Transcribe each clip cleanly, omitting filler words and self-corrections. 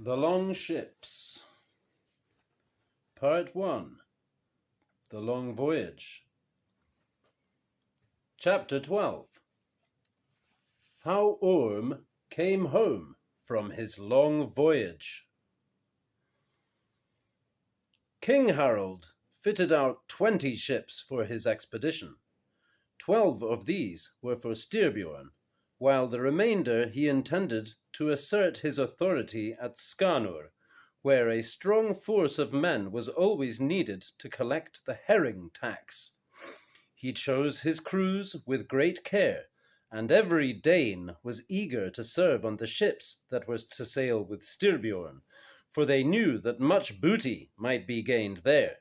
The Long Ships. Part 1. The Long Voyage. Chapter 12. How Orm came home from his long voyage. King Harold fitted out 20 ships for his expedition. 12 of these were for Styrbjorn, while the remainder he intended to assert his authority at Skanur, where a strong force of men was always needed to collect the herring tax. He chose his crews with great care, and every Dane was eager to serve on the ships that was to sail with Styrbjorn, for they knew that much booty might be gained there.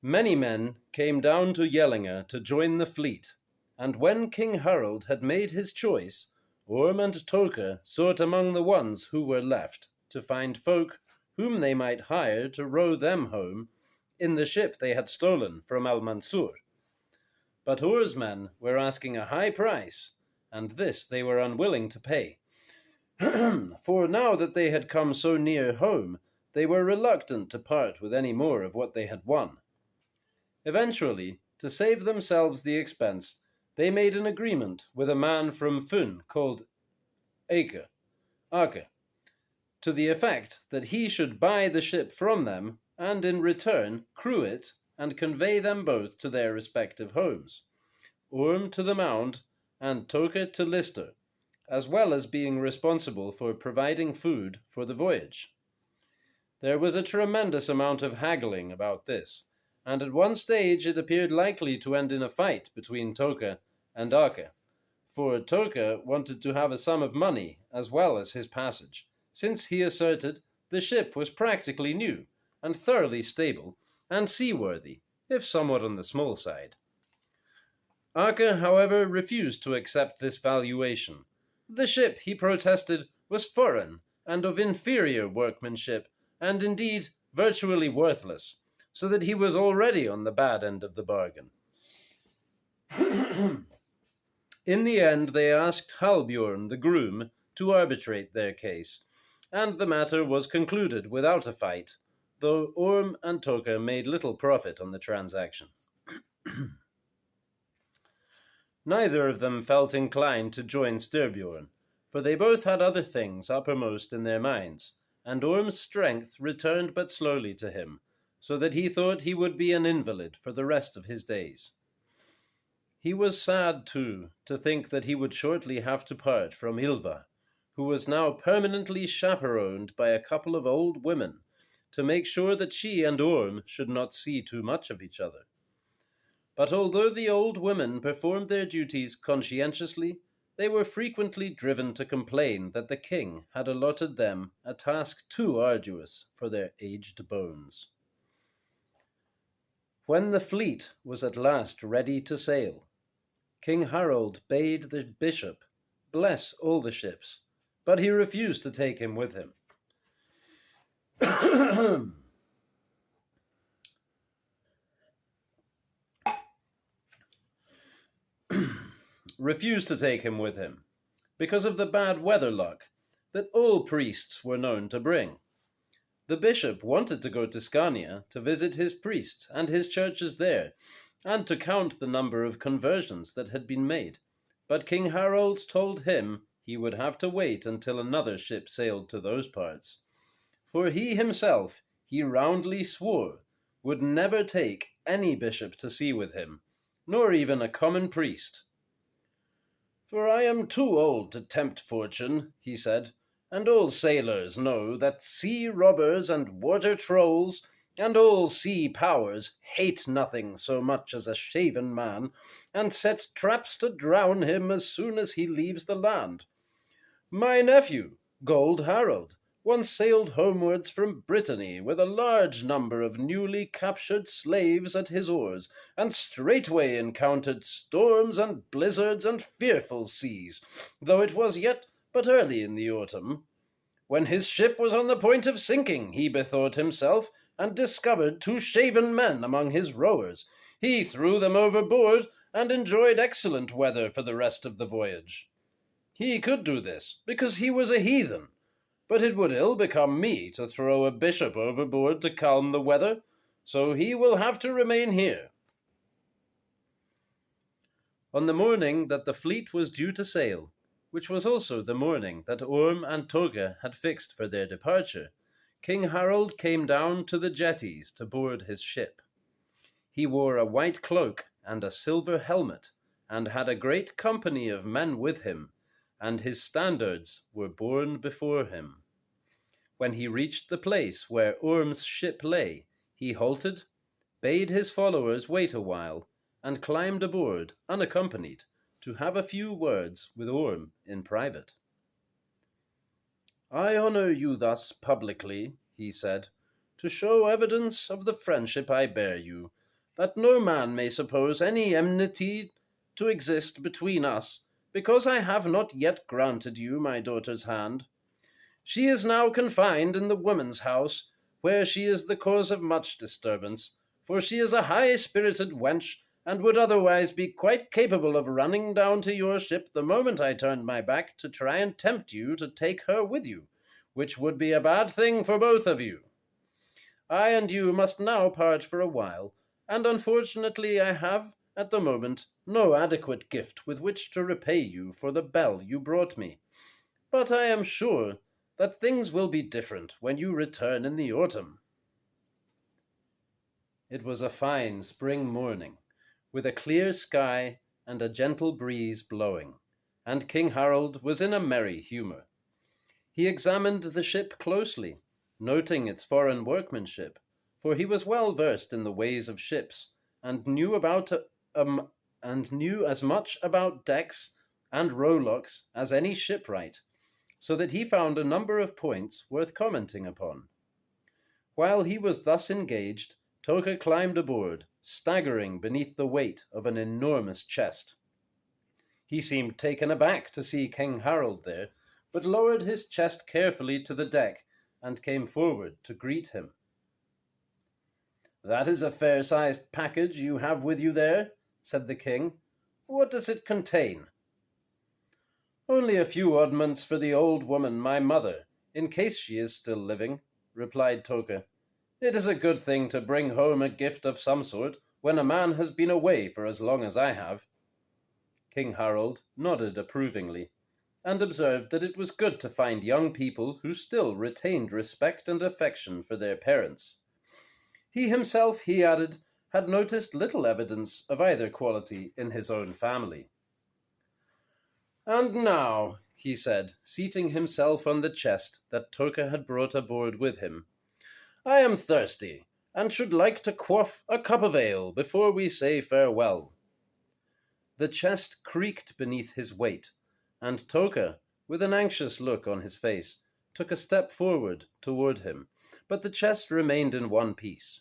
Many men came down to Jellinge to join the fleet, and when King Harold had made his choice, Orm and Toke sought among the ones who were left to find folk whom they might hire to row them home in the ship they had stolen from Al-Mansur. But oarsmen were asking a high price, and this they were unwilling to pay. For now that they had come so near home, they were reluctant to part with any more of what they had won. Eventually, to save themselves the expense, they made an agreement with a man from Fun called Ake, to the effect that he should buy the ship from them and in return crew it and convey them both to their respective homes, Orm to the Mound and Toke to Lister, as well as being responsible for providing food for the voyage. There was a tremendous amount of haggling about this, and at one stage it appeared likely to end in a fight between Toke and Ake, for Toke wanted to have a sum of money as well as his passage, since he asserted the ship was practically new and thoroughly stable and seaworthy, if somewhat on the small side. Ake, however, refused to accept this valuation. The ship, he protested, was foreign and of inferior workmanship, and indeed virtually worthless, so that he was already on the bad end of the bargain. In the end, they asked Halbjorn, the groom, to arbitrate their case, and the matter was concluded without a fight, though Orm and Toke made little profit on the transaction. Neither of them felt inclined to join Styrbjorn, for they both had other things uppermost in their minds, and Orm's strength returned but slowly to him, so that he thought he would be an invalid for the rest of his days. He was sad, too, to think that he would shortly have to part from Ylva, who was now permanently chaperoned by a couple of old women, to make sure that she and Orm should not see too much of each other. But although the old women performed their duties conscientiously, they were frequently driven to complain that the king had allotted them a task too arduous for their aged bones. When the fleet was at last ready to sail, King Harold bade the bishop bless all the ships, but he refused to take him with him. Because of the bad weather luck that all priests were known to bring. The bishop wanted to go to Scania to visit his priests and his churches there, and to count the number of conversions that had been made, but King Harold told him he would have to wait until another ship sailed to those parts, for he himself, he roundly swore, would never take any bishop to sea with him, nor even a common priest. "For I am too old to tempt fortune," he said, "and all sailors know that sea robbers and water trolls and all sea powers hate nothing so much as a shaven man, and set traps to drown him as soon as he leaves the land. My nephew, Gold Harold, once sailed homewards from Brittany with a large number of newly captured slaves at his oars, and straightway encountered storms and blizzards and fearful seas, though it was yet but early in the autumn. When his ship was on the point of sinking, he bethought himself, and discovered 2 shaven men among his rowers. He threw them overboard, and enjoyed excellent weather for the rest of the voyage. He could do this, because he was a heathen, but it would ill become me to throw a bishop overboard to calm the weather, so he will have to remain here." On the morning that the fleet was due to sail, which was also the morning that Orm and Toga had fixed for their departure, King Harold came down to the jetties to board his ship. He wore a white cloak and a silver helmet, and had a great company of men with him, and his standards were borne before him. When he reached the place where Orm's ship lay, he halted, bade his followers wait a while, and climbed aboard, unaccompanied, to have a few words with Orm in private. "I honour you thus publicly," he said, "to show evidence of the friendship I bear you, that no man may suppose any enmity to exist between us, because I have not yet granted you my daughter's hand. She is now confined in the women's house, where she is the cause of much disturbance, for she is a high-spirited wench, and would otherwise be quite capable of running down to your ship the moment I turned my back to try and tempt you to take her with you, which would be a bad thing for both of you. I and you must now part for a while, and unfortunately I have, at the moment, no adequate gift with which to repay you for the bell you brought me. But I am sure that things will be different when you return in the autumn." It was a fine spring morning, with a clear sky and a gentle breeze blowing, and King Harold was in a merry humour. He examined the ship closely, noting its foreign workmanship, for he was well versed in the ways of ships, and knew as much about decks and rowlocks as any shipwright, so that he found a number of points worth commenting upon. While he was thus engaged, Toka climbed aboard, staggering beneath the weight of an enormous chest. He seemed taken aback to see King Harold there, but lowered his chest carefully to the deck and came forward to greet him. "That is a fair-sized package you have with you there," said the king. "What does it contain?" "Only a few oddments for the old woman, my mother, in case she is still living," replied Toka. "It is a good thing to bring home a gift of some sort when a man has been away for as long as I have." King Harold nodded approvingly, and observed that it was good to find young people who still retained respect and affection for their parents. He himself, he added, had noticed little evidence of either quality in his own family. "And now," he said, seating himself on the chest that Toka had brought aboard with him, "I am thirsty, and should like to quaff a cup of ale before we say farewell." The chest creaked beneath his weight, and Toka, with an anxious look on his face, took a step forward toward him, but the chest remained in one piece.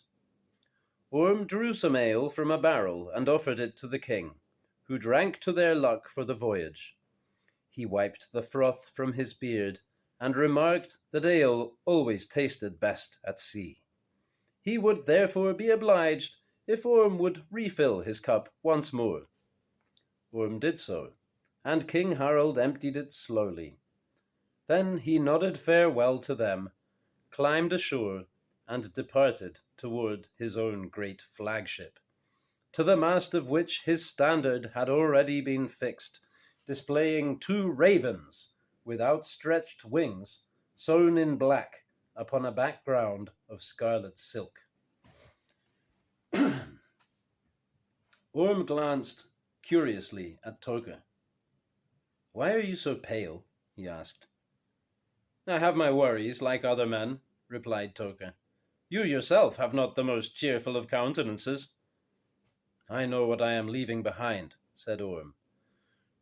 Orm drew some ale from a barrel and offered it to the king, who drank to their luck for the voyage. He wiped the froth from his beard, and remarked that ale always tasted best at sea. He would therefore be obliged if Orm would refill his cup once more. Orm did so, and King Harold emptied it slowly. Then he nodded farewell to them, climbed ashore, and departed toward his own great flagship, to the mast of which his standard had already been fixed, displaying 2 ravens with outstretched wings, sewn in black upon a background of scarlet silk. Orm glanced curiously at Toka. "Why are you so pale?" he asked. "I have my worries, like other men," replied Toka. "You yourself have not the most cheerful of countenances." "I know what I am leaving behind," said Orm,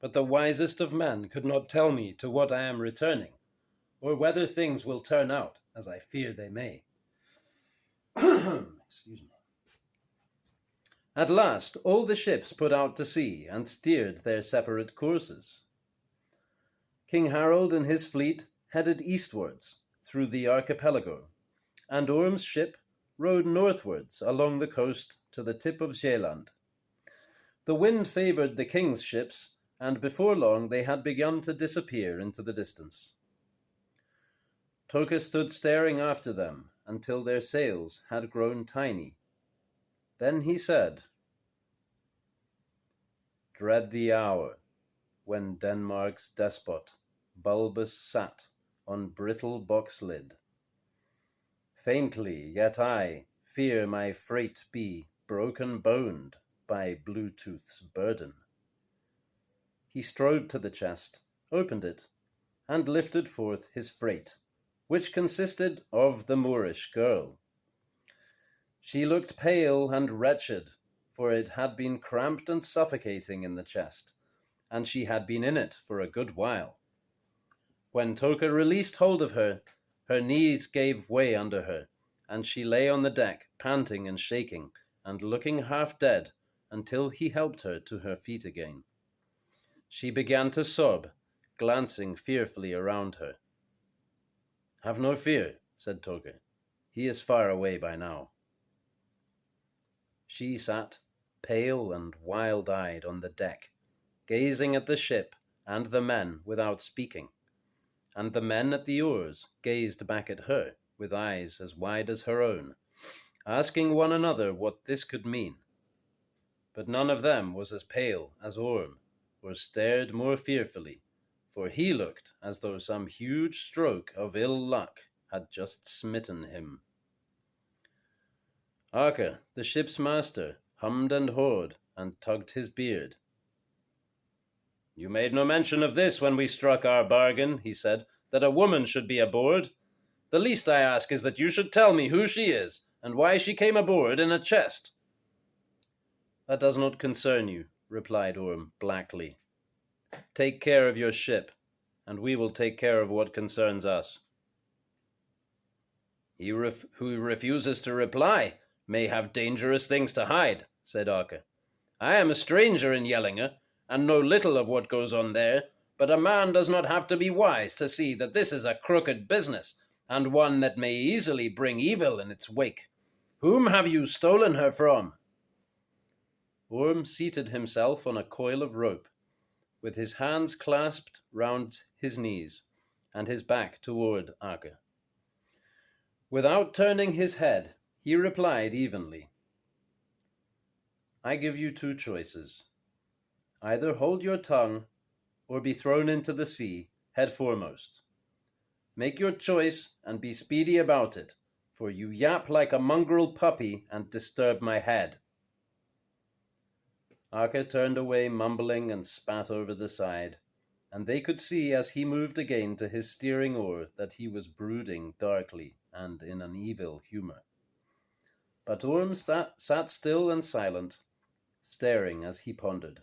"but the wisest of men could not tell me to what I am returning, or whether things will turn out as I fear they may." Excuse me. At last all the ships put out to sea and steered their separate courses. King Harold and his fleet headed eastwards through the archipelago, and Orm's ship rowed northwards along the coast to the tip of Zeeland. The wind favoured the king's ships, and before long they had begun to disappear into the distance. Toka stood staring after them until their sails had grown tiny. Then he said, "Dread the hour when Denmark's despot Bulbous sat on brittle box lid. Faintly, yet I fear my freight be broken boned by Bluetooth's burden." He strode to the chest, opened it, and lifted forth his freight, which consisted of the Moorish girl. She looked pale and wretched, for it had been cramped and suffocating in the chest, and she had been in it for a good while. When Toka released hold of her, her knees gave way under her, and she lay on the deck, panting and shaking, and looking half dead, until he helped her to her feet again. She began to sob, glancing fearfully around her. "Have no fear," said Toka. "He is far away by now." She sat, pale and wild-eyed, on the deck, gazing at the ship and the men without speaking, and the men at the oars gazed back at her with eyes as wide as her own, asking one another what this could mean. But none of them was as pale as Orm, or stared more fearfully, for he looked as though some huge stroke of ill luck had just smitten him. Arke, the ship's master, hummed and hawed, and tugged his beard. "You made no mention of this when we struck our bargain," he said, "that a woman should be aboard. The least I ask is that you should tell me who she is, and why she came aboard in a chest." "That does not concern you," replied Orm blackly. "Take care of your ship, and we will take care of what concerns us." "He who refuses to reply may have dangerous things to hide," said Arke. "I am a stranger in Yellinge, and know little of what goes on there, but a man does not have to be wise to see that this is a crooked business, and one that may easily bring evil in its wake. Whom have you stolen her from?" Orm seated himself on a coil of rope, with his hands clasped round his knees, and his back toward Arke. Without turning his head, he replied evenly, "I give you two choices. Either hold your tongue, or be thrown into the sea, head foremost. Make your choice, and be speedy about it, for you yap like a mongrel puppy and disturb my head." Arke turned away mumbling and spat over the side, and they could see as he moved again to his steering oar that he was brooding darkly and in an evil humour. But Orm sat still and silent, staring as he pondered.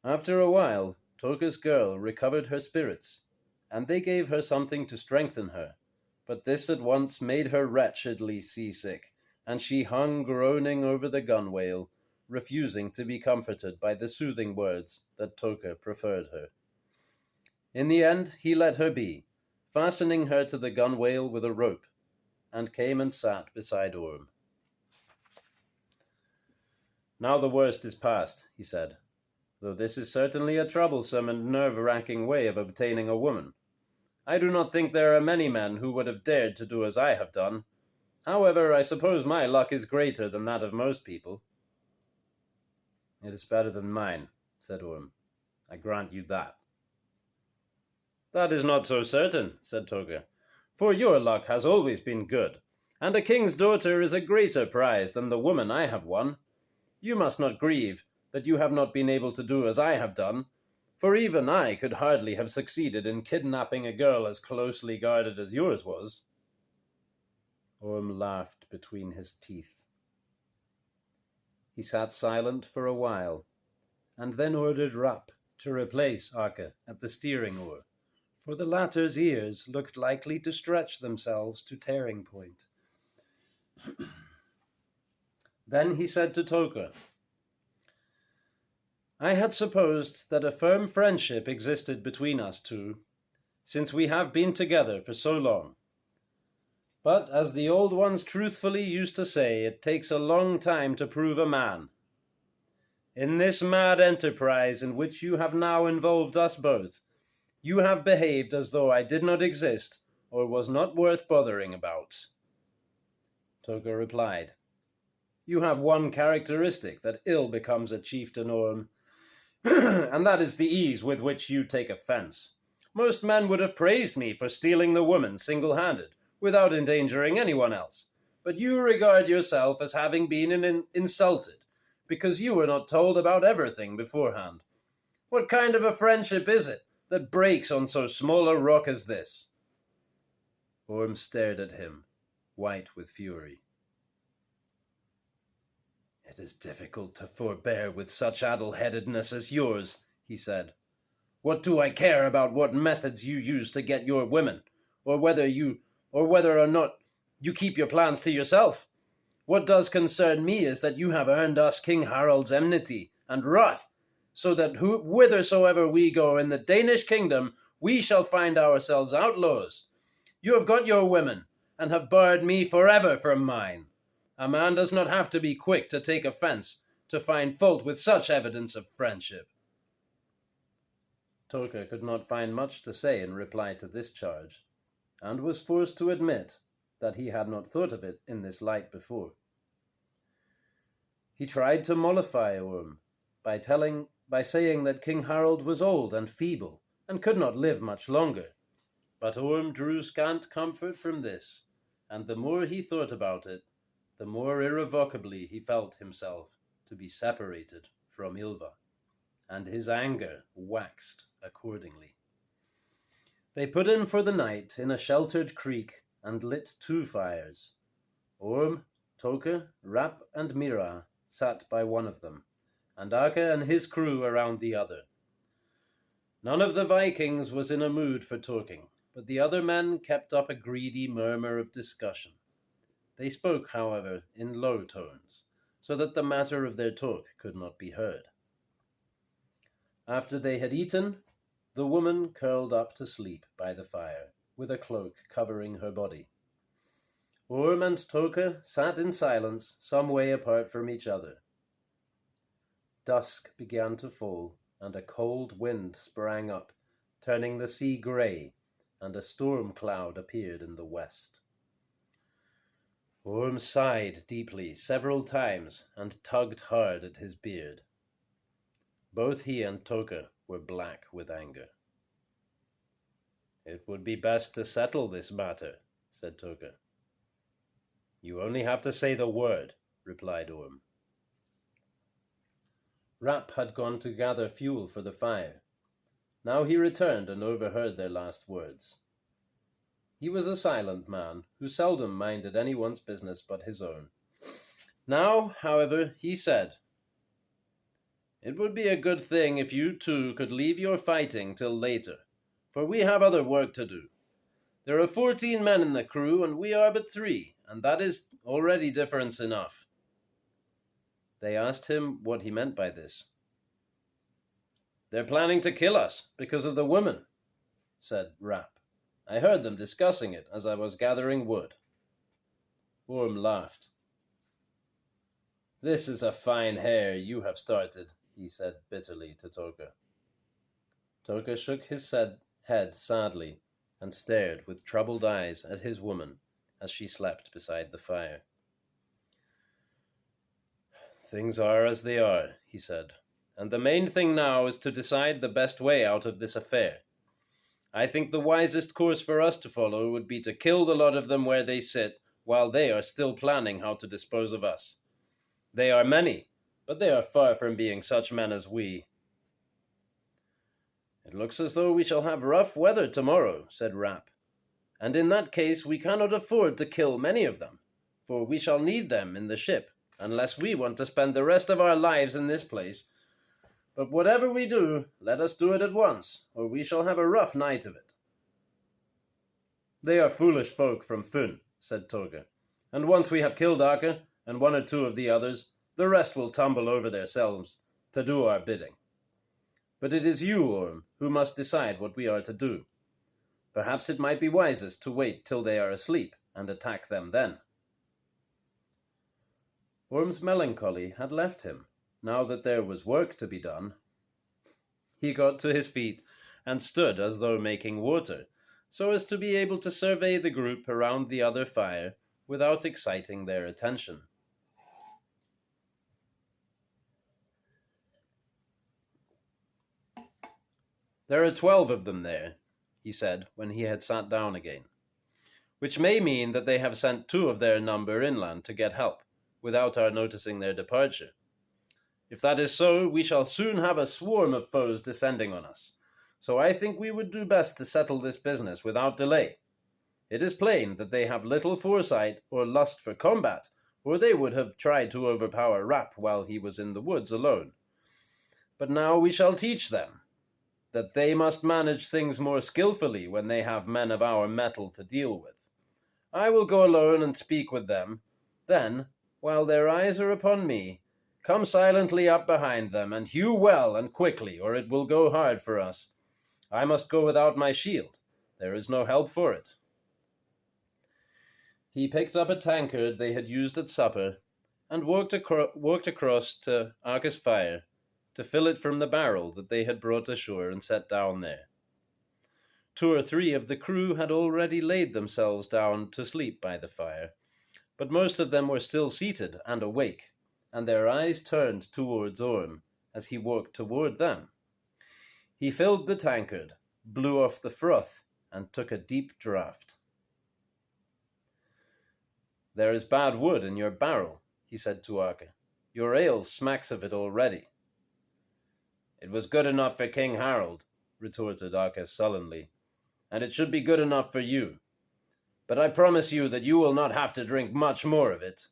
After a while, Toka's girl recovered her spirits, and they gave her something to strengthen her, but this at once made her wretchedly seasick, and she hung groaning over the gunwale, refusing to be comforted by the soothing words that Toka preferred her. In the end, he let her be, fastening her to the gunwale with a rope, and came and sat beside Orm. "Now the worst is past," he said, "though this is certainly a troublesome and nerve-wracking way of obtaining a woman. I do not think there are many men who would have dared to do as I have done. However, I suppose my luck is greater than that of most people." "It is better than mine," said Orm. "I grant you that." "That is not so certain," said Toka, "for your luck has always been good, and a king's daughter is a greater prize than the woman I have won. You must not grieve that you have not been able to do as I have done, for even I could hardly have succeeded in kidnapping a girl as closely guarded as yours was." Orm laughed between his teeth. He sat silent for a while, and then ordered Rapp to replace Arke at the steering oar, for the latter's ears looked likely to stretch themselves to tearing point. Then he said to Toka, "I had supposed that a firm friendship existed between us two, since we have been together for so long. But as the old ones truthfully used to say, it takes a long time to prove a man. In this mad enterprise in which you have now involved us both, You have behaved as though I did not exist, or was not worth bothering about. Toka replied, You have one characteristic that ill becomes a chieftain, Orm, and that is the ease with which you take offense. Most men would have praised me for stealing the woman single-handed, without endangering anyone else. But you regard yourself as having been insulted, because you were not told about everything beforehand. What kind of a friendship is it that breaks on so small a rock as this? Orm stared at him, white with fury. It is difficult to forbear with such addle-headedness as yours, he said. What do I care about what methods you use to get your women, or whether or not you keep your plans to yourself? What does concern me is that you have earned us King Harald's enmity and wrath, so that whithersoever we go in the Danish kingdom, we shall find ourselves outlaws. You have got your women, and have barred me forever from mine. A man does not have to be quick to take offense, to find fault with such evidence of friendship. Toka could not find much to say in reply to this charge, and was forced to admit that he had not thought of it in this light before. He tried to mollify Orm by saying that King Harald was old and feeble, and could not live much longer. But Orm drew scant comfort from this, and the more he thought about it, the more irrevocably he felt himself to be separated from Ylva, and his anger waxed accordingly. They put in for the night in a sheltered creek and lit 2 fires. Orm, Toka, Rap, and Mira sat by one of them, and Ake and his crew around the other. None of the Vikings was in a mood for talking, but the other men kept up a greedy murmur of discussion. They spoke, however, in low tones, so that the matter of their talk could not be heard. After they had eaten, the woman curled up to sleep by the fire, with a cloak covering her body. Orm and Toka sat in silence some way apart from each other. Dusk began to fall, and a cold wind sprang up, turning the sea grey, and a storm cloud appeared in the west. Orm sighed deeply several times and tugged hard at his beard. Both he and Toka were black with anger. It would be best to settle this matter, said Toka. You only have to say the word, replied Orm. Rap had gone to gather fuel for the fire. Now he returned and overheard their last words. He was a silent man, who seldom minded anyone's business but his own. Now, however, he said, It would be a good thing if you two could leave your fighting till later, for we have other work to do. There are 14 men in the crew, and we are but 3, and that is already difference enough. They asked him what he meant by this. They're planning to kill us because of the woman, said Rap. I heard them discussing it as I was gathering wood. Orm laughed. This is a fine hare you have started, he said bitterly to Toka. Toka shook his head sadly and stared with troubled eyes at his woman as she slept beside the fire. Things are as they are, he said, and the main thing now is to decide the best way out of this affair. I think the wisest course for us to follow would be to kill the lot of them where they sit, while they are still planning how to dispose of us. They are many, but they are far from being such men as we. It looks as though we shall have rough weather tomorrow, said Rap, and in that case we cannot afford to kill many of them, for we shall need them in the ship, unless we want to spend the rest of our lives in this place. But whatever we do, let us do it at once, or we shall have a rough night of it. They are foolish folk from Fun, said Toka, and once we have killed Ake and 1 or 2 of the others, the rest will tumble over themselves to do our bidding. But it is you, Orm, who must decide what we are to do. Perhaps it might be wisest to wait till they are asleep and attack them then. Orm's melancholy had left him, now that there was work to be done. He got to his feet and stood as though making water, so as to be able to survey the group around the other fire without exciting their attention. "There are 12 of them there," he said when he had sat down again, "which may mean that they have sent 2 of their number inland to get help, without our noticing their departure. If that is so, we shall soon have a swarm of foes descending on us, so I think we would do best to settle this business without delay. It is plain that they have little foresight or lust for combat, or they would have tried to overpower Rap while he was in the woods alone. But now we shall teach them that they must manage things more skillfully when they have men of our mettle to deal with. I will go alone and speak with them. Then, while their eyes are upon me, come silently up behind them, and hew well and quickly, or it will go hard for us. I must go without my shield. There is no help for it." He picked up a tankard they had used at supper, and walked across to Arca's fire, to fill it from the barrel that they had brought ashore and set down there. 2 or 3 of the crew had already laid themselves down to sleep by the fire, but most of them were still seated and awake, and their eyes turned towards Orm as he walked toward them. He filled the tankard, blew off the froth, and took a deep draught. "There is bad wood in your barrel," he said to Arca. "Your ale smacks of it already." "It was good enough for King Harold," retorted Arca sullenly, "and it should be good enough for you. But I promise you that you will not have to drink much more of it."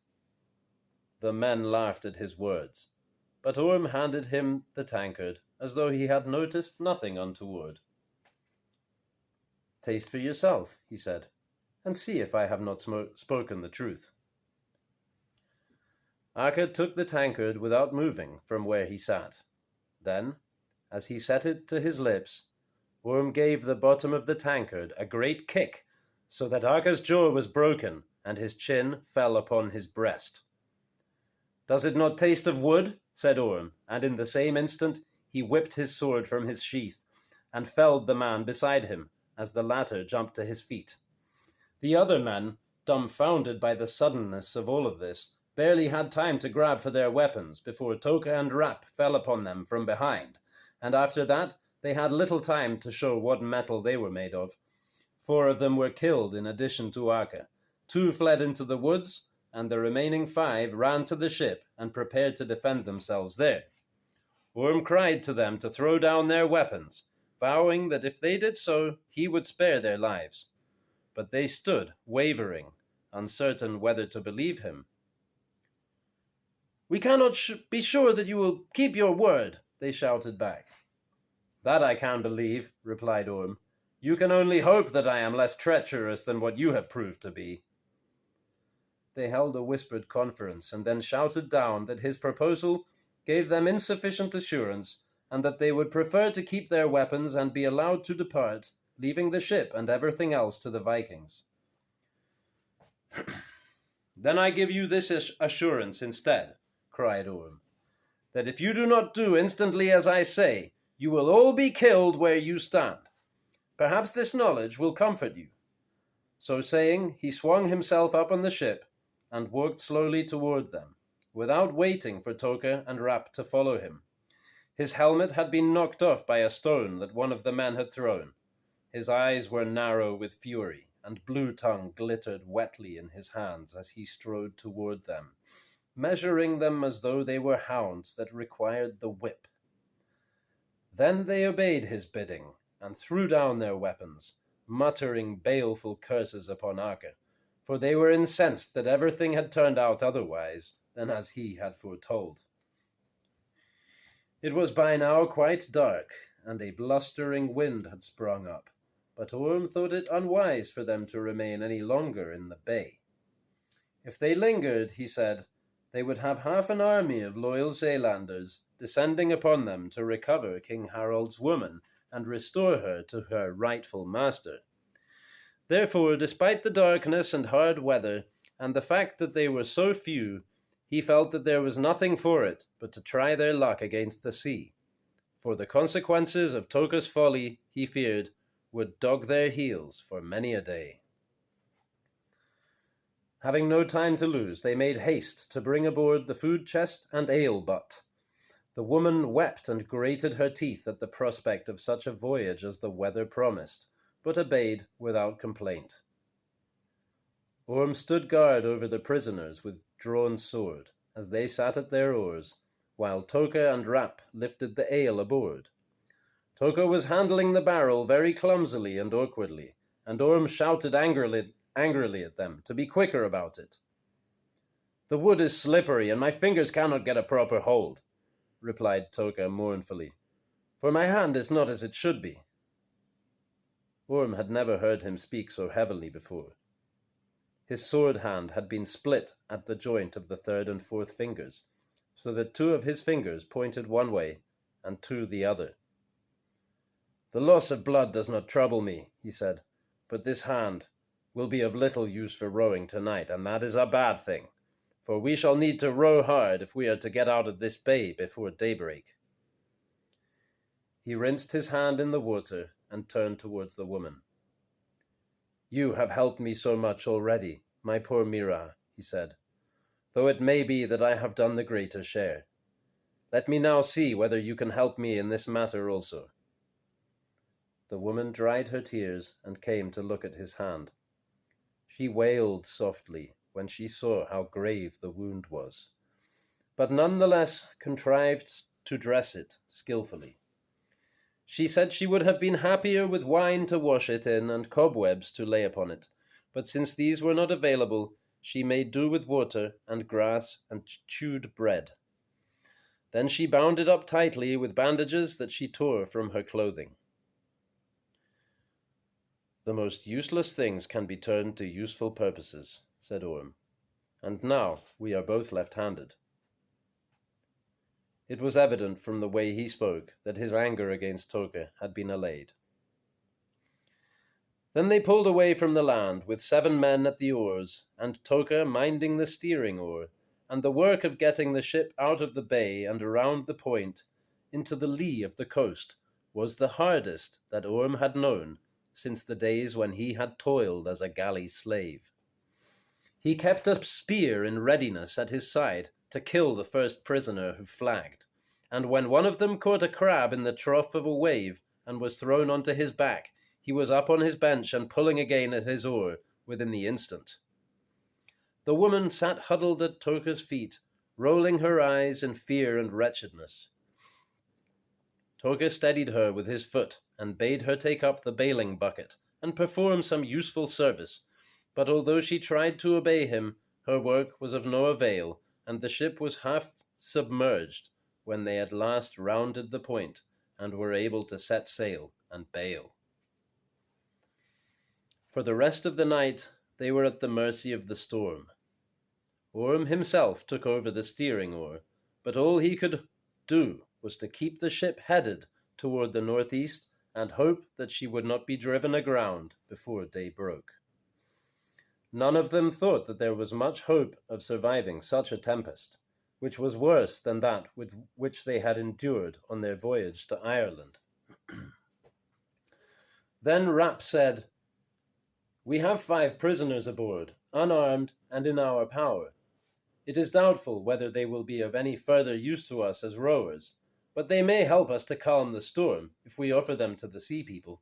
The men laughed at his words, but Orm handed him the tankard as though he had noticed nothing untoward. "Taste for yourself," he said, "and see if I have not spoken the truth." Arca took the tankard without moving from where he sat. Then, as he set it to his lips, Orm gave the bottom of the tankard a great kick, so that Arca's jaw was broken and his chin fell upon his breast. "Does it not taste of wood?" said Orm, and in the same instant he whipped his sword from his sheath and felled the man beside him as the latter jumped to his feet. The other men, dumbfounded by the suddenness of all of this, barely had time to grab for their weapons before Toka and Rap fell upon them from behind, and after that they had little time to show what metal they were made of. 4 of them were killed in addition to Arca. 2 fled into the woods, and the remaining 5 ran to the ship and prepared to defend themselves there. Orm cried to them to throw down their weapons, vowing that if they did so, he would spare their lives. But they stood, wavering, uncertain whether to believe him. "We cannot be sure that you will keep your word," they shouted back. "That I can believe," replied Orm. "You can only hope that I am less treacherous than what you have proved to be." They held a whispered conference and then shouted down that his proposal gave them insufficient assurance, and that they would prefer to keep their weapons and be allowed to depart, leaving the ship and everything else to the Vikings. "Then I give you this assurance instead," cried Orm, "that if you do not do instantly as I say, you will all be killed where you stand. Perhaps this knowledge will comfort you." So saying, he swung himself up on the ship and walked slowly toward them, without waiting for Toka and Rap to follow him. His helmet had been knocked off by a stone that one of the men had thrown. His eyes were narrow with fury, and blue tongue glittered wetly in his hands as he strode toward them, measuring them as though they were hounds that required the whip. Then they obeyed his bidding, and threw down their weapons, muttering baleful curses upon Arca, for they were incensed that everything had turned out otherwise than as he had foretold. It was by now quite dark, and a blustering wind had sprung up, but Orm thought it unwise for them to remain any longer in the bay. If they lingered, he said, they would have half an army of loyal Zealanders descending upon them to recover King Harold's woman and restore her to her rightful master. Therefore, despite the darkness and hard weather, and the fact that they were so few, he felt that there was nothing for it but to try their luck against the sea. for the consequences of Toka's folly, he feared, would dog their heels for many a day. Having no time to lose, they made haste to bring aboard the food chest and ale butt. The woman wept and grated her teeth at the prospect of such a voyage as the weather promised, but obeyed without complaint. Orm stood guard over the prisoners with drawn sword, as they sat at their oars, while Toka and Rap lifted the ale aboard. Toka was handling the barrel very clumsily and awkwardly, and Orm shouted angrily at them to be quicker about it. "The wood is slippery, and my fingers cannot get a proper hold," replied Toka mournfully, "for my hand is not as it should be." Orm had never heard him speak so heavily before. His sword hand had been split at the joint of the third and fourth fingers, so that 2 of his fingers pointed one way and 2 the other. "The loss of blood does not trouble me," he said, "but this hand will be of little use for rowing tonight, and that is a bad thing, for we shall need to row hard if we are to get out of this bay before daybreak." He rinsed his hand in the water and turned towards the woman. "You have helped me so much already, my poor Mira," he said, "though it may be that I have done the greater share. Let me now see whether you can help me in this matter also." The woman dried her tears and came to look at his hand. She wailed softly when she saw how grave the wound was, but none the less contrived to dress it skillfully. She said she would have been happier with wine to wash it in and cobwebs to lay upon it, but since these were not available, she made do with water and grass and chewed bread. Then she bound it up tightly with bandages that she tore from her clothing. "The most useless things can be turned to useful purposes," said Orm, "and now we are both left-handed." It was evident from the way he spoke that his anger against Toka had been allayed. Then they pulled away from the land with 7 men at the oars, and Toka minding the steering oar, and the work of getting the ship out of the bay and around the point into the lee of the coast was the hardest that Orm had known since the days when he had toiled as a galley slave. He kept a spear in readiness at his side to kill the first prisoner who flagged, and when one of them caught a crab in the trough of a wave and was thrown onto his back, he was up on his bench and pulling again at his oar within the instant. The woman sat huddled at Toka's feet, rolling her eyes in fear and wretchedness. Toka steadied her with his foot and bade her take up the bailing bucket and perform some useful service, but although she tried to obey him, her work was of no avail, and the ship was half submerged when they at last rounded the point and were able to set sail and bail. For the rest of the night they were at the mercy of the storm. Orm himself took over the steering oar, but all he could do was to keep the ship headed toward the northeast and hope that she would not be driven aground before day broke. None of them thought that there was much hope of surviving such a tempest, which was worse than that with which they had endured on their voyage to Ireland. Then Rap said, "We have 5 prisoners aboard, unarmed and in our power. It is doubtful whether they will be of any further use to us as rowers, but they may help us to calm the storm if we offer them to the sea people."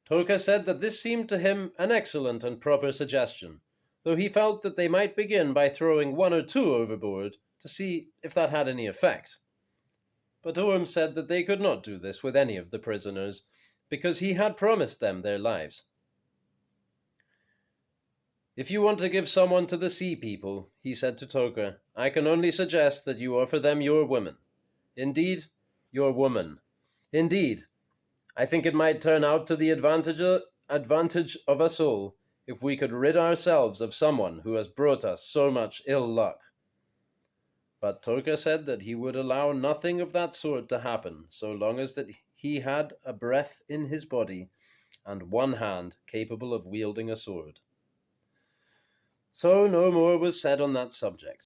Toka said that this seemed to him an excellent and proper suggestion, though he felt that they might begin by throwing 1 or 2 overboard to see if that had any effect. But Orm said that they could not do this with any of the prisoners, because he had promised them their lives. "If you want to give someone to the sea people," he said to Toka, "I can only suggest that you offer them your woman. Indeed, your woman. Indeed, I think it might turn out to the advantage of us all if we could rid ourselves of someone who has brought us so much ill luck." But Toka said that he would allow nothing of that sort to happen so long as that he had a breath in his body and one hand capable of wielding a sword. So no more was said on that subject.